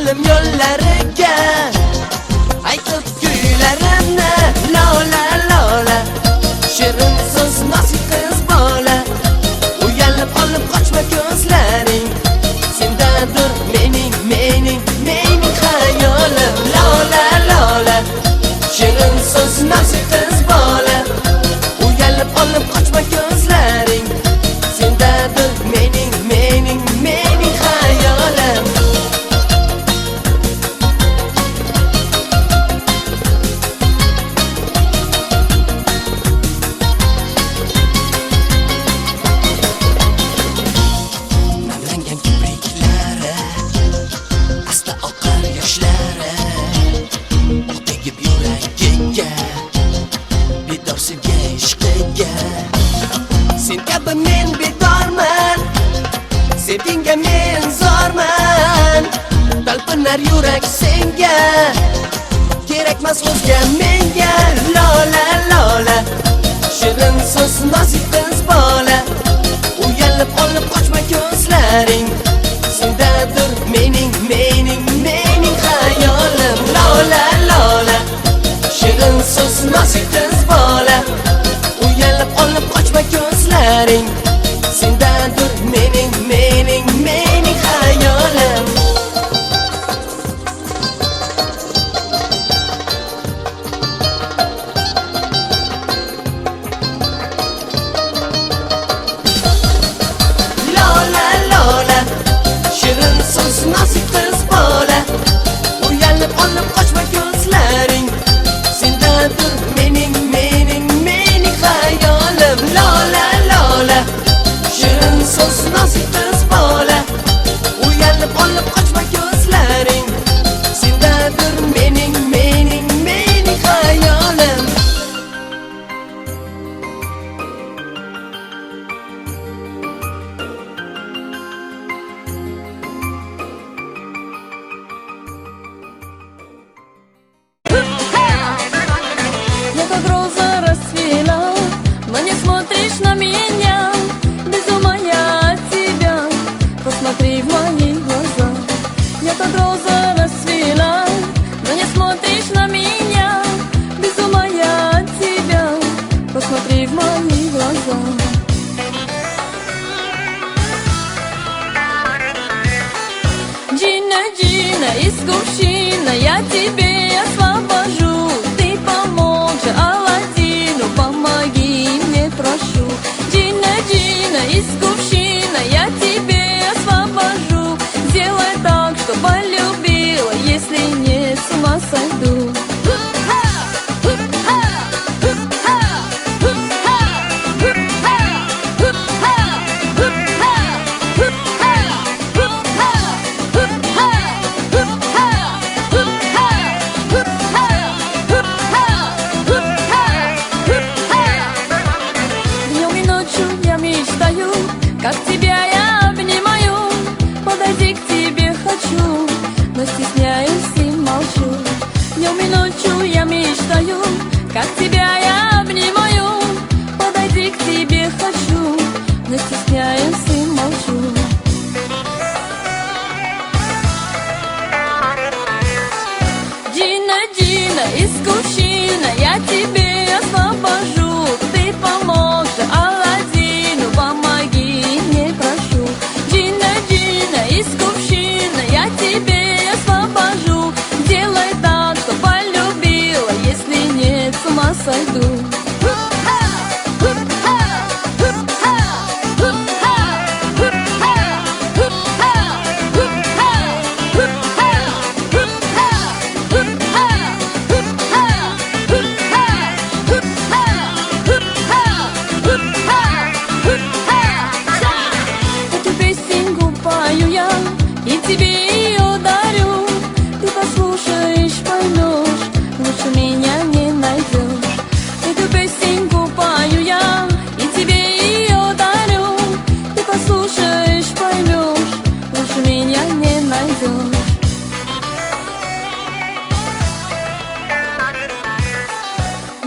o'lim yo'llariga aytib kuylarimni lola lola. Shirin so'z nozik qiz bola, uyalib olib qochma ko'zlaring. Sendadir mening xayolim lola lola. Shirin so'z nozik qiz bola, uyalib olib qochma ko'zlaring. Sendadir mening xayolim. Namlangan kipriklari, asta oqar yoshlari, tegib yuragiga, bedor sevgan ishqiga. Sen kabi men bedorman, sevgingga men zorman. Talpinar yurak senga, kerakmas o'zga menga lola lola. Shirin so'z nozik qiz bola, uyalib olib qochma ko'zlaring. Sendadir mening xayolim lola lola. Shirin so'z nozik qiz bola, uyalib olib qochma ko'zlaring. Sendadir mening xayolim. Lola lola. Shirin so'z nozik qiz bola, uyalib olib qochma ko'zlaring. Sendadir mening xayolim lola lola. Shirin so'z nozik qiz bola, uyalib olib qochma ko'zlaring. Sendadir mening xayolim. Я как роза расцвела, но не смотришь на меня. Без ума я от тебя, посмотри в мои глаза. Я как роза расцвела, но не смотришь на меня. Без ума я от тебя, посмотри в мои глаза. Джина, Джина, из кувшина я тебе освобожу. Ты помолчи, Аладдину, помоги мне, прошу. Джина, Джина, из кувшина я тебе освобожу. Сделай так, что полюбила, если нет, с ума сойду. Днем и ночью я мечтаю, как тебя я обнимаю. Подойти к тебе хочу, но стесняюсь и молчу. Днем и ночью я мечтаю, как тебя я обнимаю. Подойти к тебе хочу, но стесняюсь и молчу. Джина, Джина, из кувшина я тебе освобожу. Ты помолчи, Аладдину, помоги мне, прошу. Джина, Джина, из кувшина я тебе освобожу. Делай так, что полюбила, если нет, с ума сойду. Эту песенку пою я и тебе ее дарю. Ты послушаешь, поймешь, лучше меня не найдешь. Эту песенку пою я и тебе ее дарю. Ты послушаешь, поймешь, лучше меня не найдешь.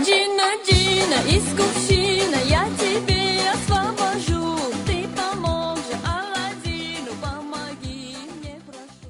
Джина, Джина, из кувшина я тебе освобожу. Ты помолчи, Аладдину, помоги мне, прошу.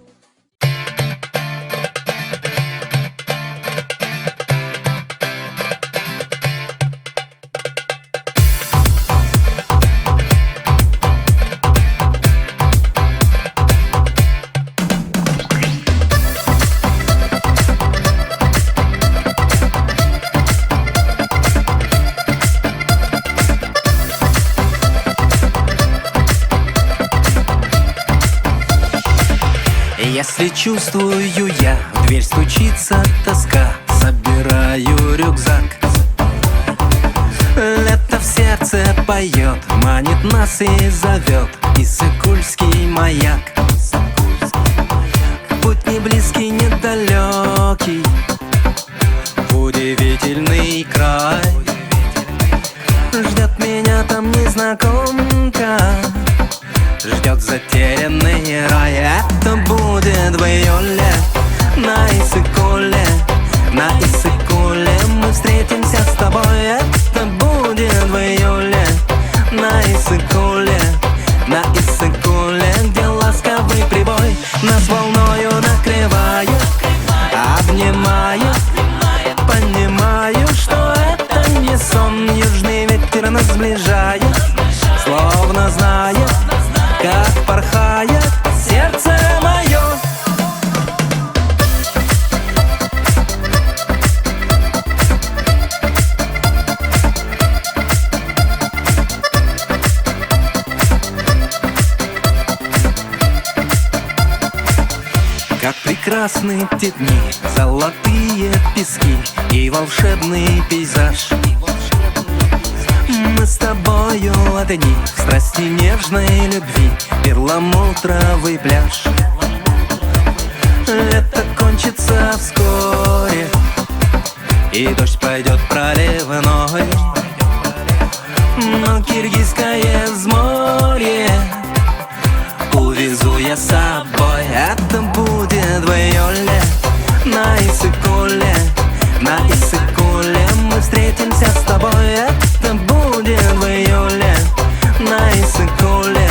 Если чувствую я, в дверь стучится тоска, собираю рюкзак. Лето в сердце поет, манит нас и зовет Иссык-Кульский маяк. Путь не близкий, не далекий, удивительный край. Ждет меня там незнакомка, ждет затерянный рай. Это будет в июле на Иссык-Куле. На Иссык-Куле мы встретимся с тобой. Это будет в июле на Иссык-Куле. На Иссык-Куле, где ласковый прибой нас волною накрывает, обнимает. Понимаю, что это не сон, южный ветер нас сближает, словно знает, как порхает сердце мое. Как прекрасны те дни, золотые пески и волшебный пейзаж. Мы с тобою одни в страсти нежной любви, перламутровый пляж. Лето кончится вскоре, и дождь пойдет проливной, но киргизское взморье увезу я с собой. Это будет в июле на Иссык-Куле. На Иссык-Куле мы встретимся с тобой. Это будет в июле на Иссык-Куле.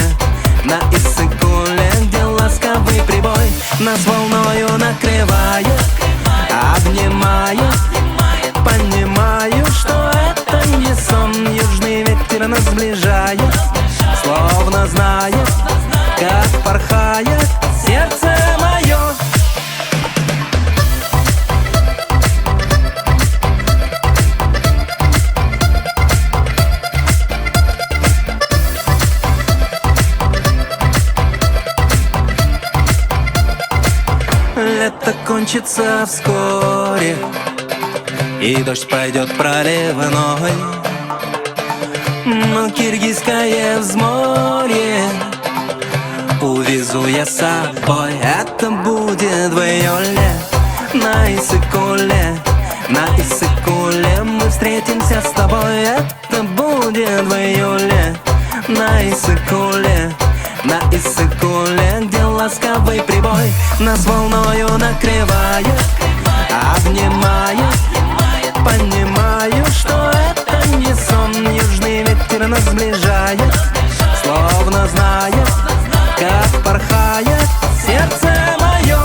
На Иссык-Куле, где ласковый прибой нас волною накрывает, обнимает. Понимаю, что это не сон, южный ветер нас сближает, словно знает, как порхает сердце мое. Лето кончится вскоре, и дождь пойдет проливной, но киргизское взморье увезу я с собой. Это будет в июле на Иссык-Куле. На Иссык-Куле мы встретимся с тобой. Это будет в июле на Иссык-Куле. На Иссык-Куле, где ласковый прибой нас волною накрывает, обнимает. Понимаю, что это не сон, южный ветер нас сближает, словно знает, как порхает сердце мое.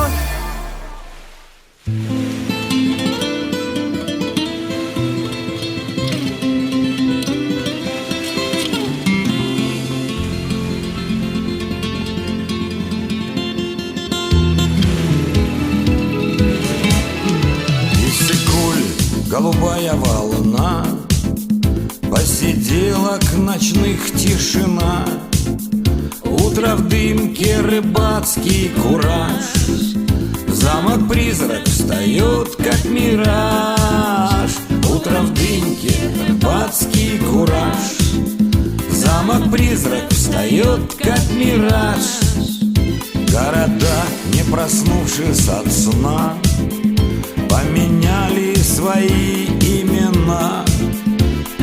Иссык-Куль, голубая волна, посиделок ночных тишина. Утро в дымке, рыбацкий кураж, замок-призрак встает, как мираж. Утро в дымке, рыбацкий кураж, замок-призрак встает, как мираж. Города, не проснувшись от сна, поменяли свои имена.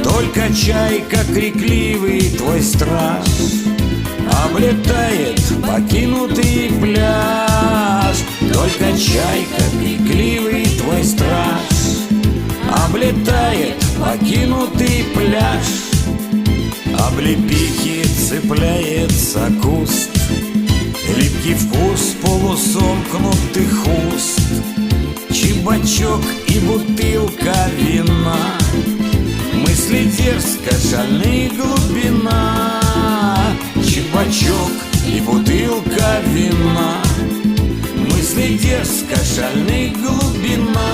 Только чайка, крикливый твой страж, облетает покинутый пляж. Только чайка, крикливый твой страж, облетает покинутый пляж. Облепихи цепляется куст, липкий вкус полусомкнутых уст. Чебачок и бутылка вина, мысли дерзко, шальная глубина. Чебачок и бутылка вина, мысли дерзко, шальная глубина.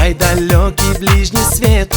Дай далекий ближний свет